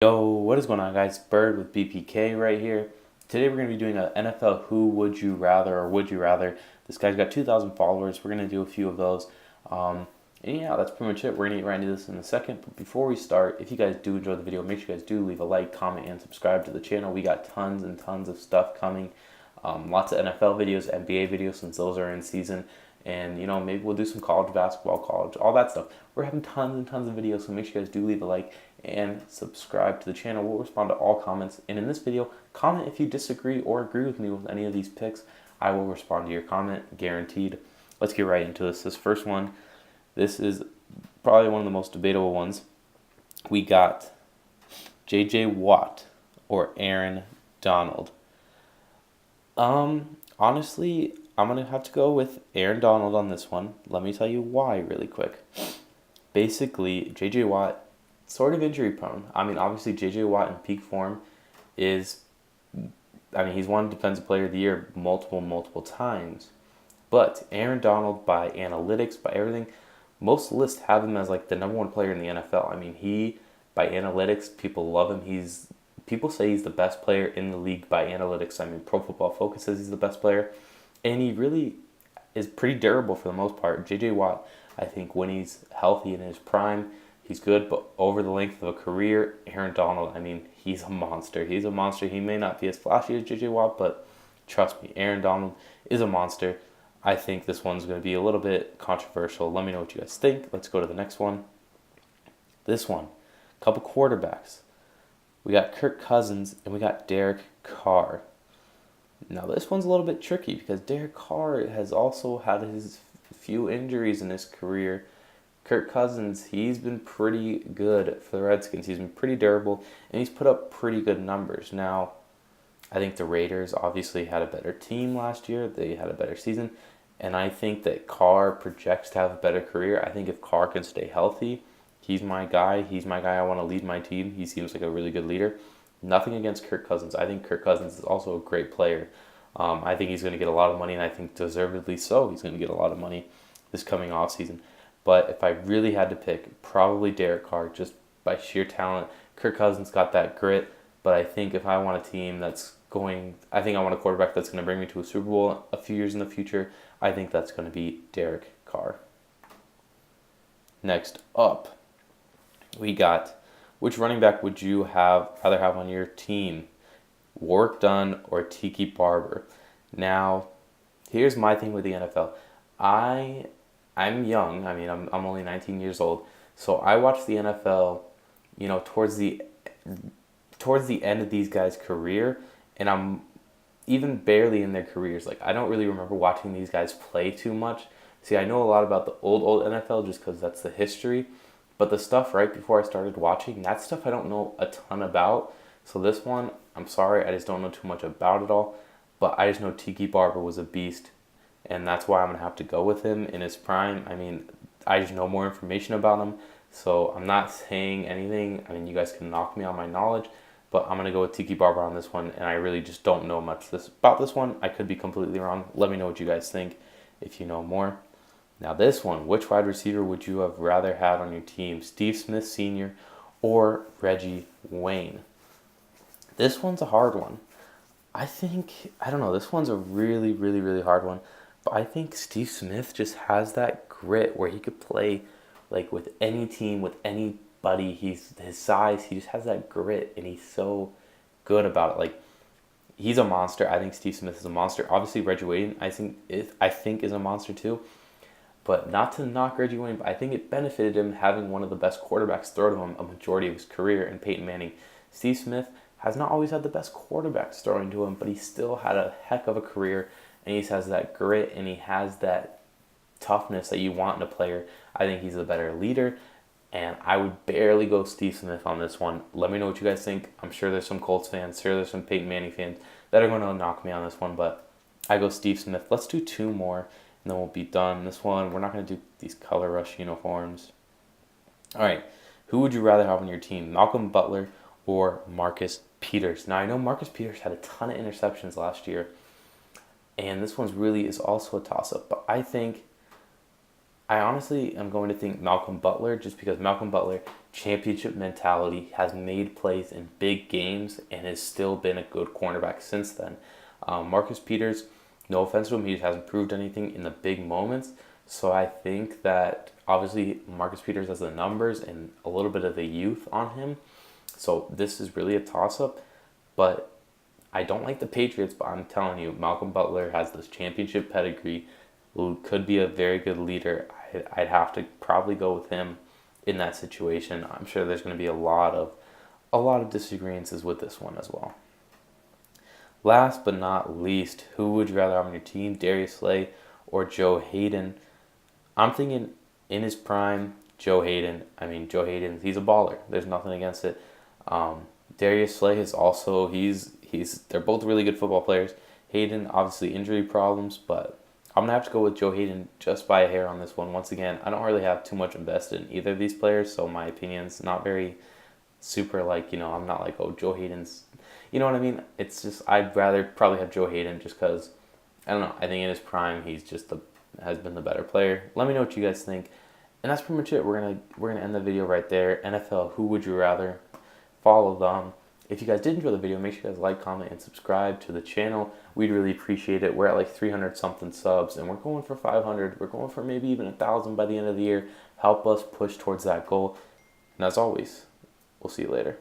Yo, what is going on, guys? Bird with BPK right here. Today we're going to be doing an NFL Who Would You Rather or Would You Rather. This guy's got 2,000 followers. We're going to do a few of those. And yeah, that's pretty much it. We're going to get right into this in a second. But before we start, if you guys do enjoy the video, make sure you guys do leave a like, comment, and subscribe to the channel. We got tons and tons of stuff coming. Lots of NFL videos, NBA videos since those are in season. And, maybe we'll do some college basketball, all that stuff. We're having tons and tons of videos, so make sure you guys do leave a like and subscribe to the channel. We'll respond to all comments. And in this video, comment if you disagree or agree with me with any of these picks. I will respond to your comment, guaranteed. Let's get right into this. This first one, this is probably one of the most debatable ones. We got J.J. Watt or Aaron Donald. Honestly, I'm going to have to go with Aaron Donald on this one. Let me tell you why really quick. Basically, J.J. Watt, sort of injury prone. Obviously, J.J. Watt in peak form he's won Defensive Player of the Year multiple times. But Aaron Donald, by analytics, by everything, most lists have him as like the number one player in the NFL. By analytics, people love him. People say he's the best player in the league by analytics. Pro Football Focus says he's the best player. And he really is pretty durable for the most part. J.J. Watt, I think when he's healthy in his prime, he's good. But over the length of a career, Aaron Donald, he's a monster. He's a monster. He may not be as flashy as J.J. Watt, but trust me, Aaron Donald is a monster. I think this one's going to be a little bit controversial. Let me know what you guys think. Let's go to the next one. This one, a couple quarterbacks. We got Kirk Cousins and we got Derek Carr. Now, this one's a little bit tricky because Derek Carr has also had his few injuries in his career. Kirk Cousins, he's been pretty good for the Redskins. He's been pretty durable, and he's put up pretty good numbers. Now, I think the Raiders obviously had a better team last year. They had a better season, and I think that Carr projects to have a better career. I think if Carr can stay healthy, he's my guy. He's my guy I want to lead my team. He seems like a really good leader. Nothing against Kirk Cousins. I think Kirk Cousins is also a great player. I think he's going to get a lot of money, and I think deservedly so. He's going to get a lot of money this coming offseason. But if I really had to pick, probably Derek Carr, just by sheer talent. Kirk Cousins got that grit, but I think if I want a team I want a quarterback that's going to bring me to a Super Bowl a few years in the future, I think that's going to be Derek Carr. Next up, we got, which running back would you rather have on your team? Warrick Dunn or Tiki Barber? Now, here's my thing with the NFL. I'm young. I'm only 19 years old. So I watched the NFL, towards the end of these guys' career, and I'm even barely in their careers. Like, I don't really remember watching these guys play too much. See, I know a lot about the old NFL just because that's the history. But the stuff right before I started watching, that stuff I don't know a ton about. So this one, I'm sorry, I just don't know too much about it all. But I just know Tiki Barber was a beast. And that's why I'm going to have to go with him in his prime. I just know more information about him. So I'm not saying anything. You guys can knock me on my knowledge. But I'm going to go with Tiki Barber on this one. And I really just don't know much about this one. I could be completely wrong. Let me know what you guys think if you know more. Now this one, which wide receiver would you have rather had on your team? Steve Smith Sr. or Reggie Wayne? This one's a hard one. I don't know, this one's a really, really, really hard one. But I think Steve Smith just has that grit where he could play like with any team, with anybody. His size, he just has that grit, and he's so good about it. Like, he's a monster. I think Steve Smith is a monster. Obviously, Reggie Wayne, I think is a monster too. But not to knock Reggie Wayne, but I think it benefited him having one of the best quarterbacks throw to him a majority of his career in Peyton Manning. Steve Smith has not always had the best quarterbacks throwing to him, but he still had a heck of a career, and he has that grit, and he has that toughness that you want in a player. I think he's a better leader, and I would barely go Steve Smith on this one. Let me know what you guys think. I'm sure there's some Colts fans, sure there's some Peyton Manning fans that are going to knock me on this one, but I go Steve Smith. Let's do two more, and then we'll be done. This one, we're not going to do these color rush uniforms. All right, who would you rather have on your team, Malcolm Butler or Marcus Peters? Now, I know Marcus Peters had a ton of interceptions last year, and this one's really is also a toss-up, but I honestly am going to think Malcolm Butler, just because Malcolm Butler, championship mentality, has made plays in big games, and has still been a good cornerback since then. Marcus Peters, no offense to him, he hasn't proved anything in the big moments. So I think that obviously Marcus Peters has the numbers and a little bit of the youth on him. So this is really a toss-up. But I don't like the Patriots, but I'm telling you, Malcolm Butler has this championship pedigree, who could be a very good leader. I'd have to probably go with him in that situation. I'm sure there's going to be a lot of disagreements with this one as well. Last but not least, who would you rather have on your team, Darius Slay or Joe Hayden? I'm thinking in his prime, Joe Hayden. I mean, Joe Hayden, he's a baller. There's nothing against it. Darius Slay is also they're both really good football players. Hayden obviously injury problems, but I'm gonna have to go with Joe Hayden just by a hair on this one. Once again, I don't really have too much invested in either of these players, so my opinion's not very super I'm not like, oh, Joe Hayden's, you know what I mean? It's just I'd rather probably have Joe Hayden just because I don't know. I think in his prime he's just has been the better player. Let me know what you guys think, and that's pretty much it. We're gonna end the video right there. NFL, who would you rather? Follow them. If you guys did enjoy the video, make sure you guys like, comment, and subscribe to the channel. We'd really appreciate it. We're at like 300 something subs, and we're going for 500. We're going for maybe even 1,000 by the end of the year. Help us push towards that goal. And as always, we'll see you later.